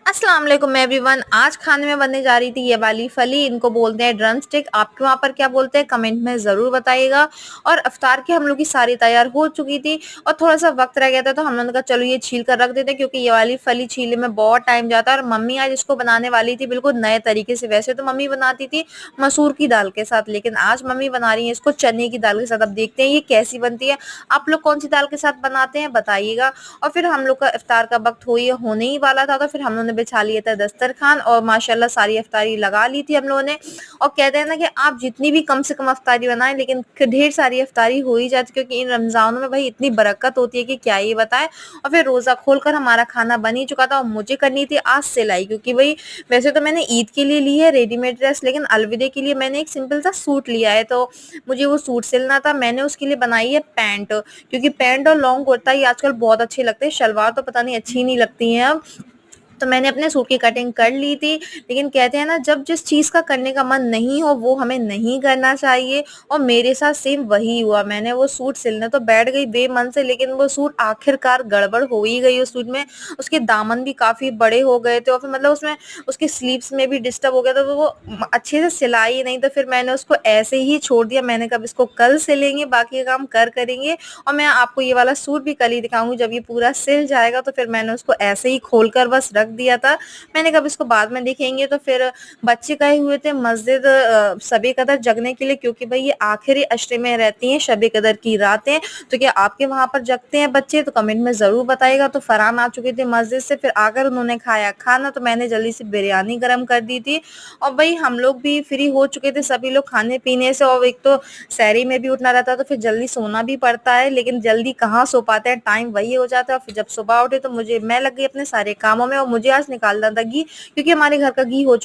अस्सलाम वालेकुम एवरीवन। आज खाने में बनने जा रही थी ये वाली फली, इनको बोलते हैं ड्रम स्टिक। आपके वहाँ पर क्या बोलते हैं कमेंट में ज़रूर बताइएगा। और इफ्तार की हम लोग की सारी तैयार हो चुकी थी और थोड़ा सा वक्त रह गया था, तो हम लोगों ने कहा चलो ये छील कर रख देते हैं, क्योंकि ये वाली फली छीलने में बहुत टाइम जाता है। और मम्मी आज इसको बनाने वाली थी बिल्कुल नए तरीके से। वैसे तो मम्मी बनाती थी मसूर की दाल के साथ, लेकिन आज मम्मी बना रही है इसको चने की दाल के साथ। अब देखते हैं ये कैसी बनती है। आप लोग कौन सी दाल के साथ बनाते हैं बताइएगा। और फिर हम लोग का इफ्तार का वक्त होने ही वाला था, तो फिर हम लोगों ने बिछा लिया था दस्तरखान और माशाल्लाह सारी इफ्तारी लगा ली थी हम लोगों ने। और कहते हैं ना कि आप जितनी भी कम से कम इफ्तारी बनाएं, लेकिन ढेर सारी इफ्तारी हो ही जाती, क्योंकि इन रमजानों में भाई इतनी बरकत होती है कि क्या ही बताएं। और फिर रोजा खोलकर हमारा खाना बन ही चुका था और मुझे करनी थी आज सिलाई, क्योंकि भाई वैसे तो मैंने ईद के लिए ली है रेडीमेड ड्रेस, लेकिन अलविदे के लिए मैंने एक सिंपल सा सूट लिया है, तो मुझे वो सूट सिलना था। मैंने उसके लिए बनाई है पैंट, क्योंकि पैंट और लॉन्ग कुर्ता ही आजकल बहुत अच्छे लगते हैं, शलवार तो पता नहीं अच्छी नहीं लगती हैं अब। तो मैंने अपने सूट की कटिंग कर ली थी, लेकिन कहते हैं ना जब जिस चीज़ का करने का मन नहीं हो वो हमें नहीं करना चाहिए। और मेरे साथ सेम वही हुआ। मैंने वो सूट सिलने तो बैठ गई बेमन से, लेकिन वो सूट आखिरकार गड़बड़ हो ही गई उस सूट में। उसके दामन भी काफ़ी बड़े हो गए थे और फिर मतलब उसमें उसके स्लीव्स में भी डिस्टर्ब हो गया, तो वो अच्छे से सिलाई नहीं। तो फिर मैंने उसको ऐसे ही छोड़ दिया। मैंने कहा अब इसको कल सिलेंगे, बाकी का काम कर करेंगे। और मैं आपको ये वाला सूट भी कल ही दिखाऊंगी, जब ये पूरा सिल जाएगा। तो फिर मैंने उसको ऐसे ही खोलकर बस रख दिया था। मैंने कहा अब इसको बाद में देखेंगे। तो फिर बच्चे गए हुए थे मस्जिद शबे कदर जगने के लिए, क्योंकि भाई ये आखिरी अशरे में रहती हैं शबे कदर की रातें। तो क्या आपके वहां पर जगते हैं बच्चे? तो कमेंट में जरूर बताइएगा। तो फरहान आ चुके थे मस्जिद से, फिर आकर उन्होंने खाया खाना, तो मैंने जल्दी से बिरयानी गर्म कर दी थी। और भाई हम लोग भी फ्री हो चुके थे, सभी लोग खाने पीने से। और एक तो शहरी में भी उठना रहता है, तो फिर जल्दी सोना भी पड़ता है, लेकिन जल्दी कहाँ सो पाते हैं, टाइम वही हो जाता है। और फिर जब सुबह उठे तो मैं लग गई अपने सारे कामों में, और मुझे आज निकालना था घी, क्योंकि हमारे घर का घी हो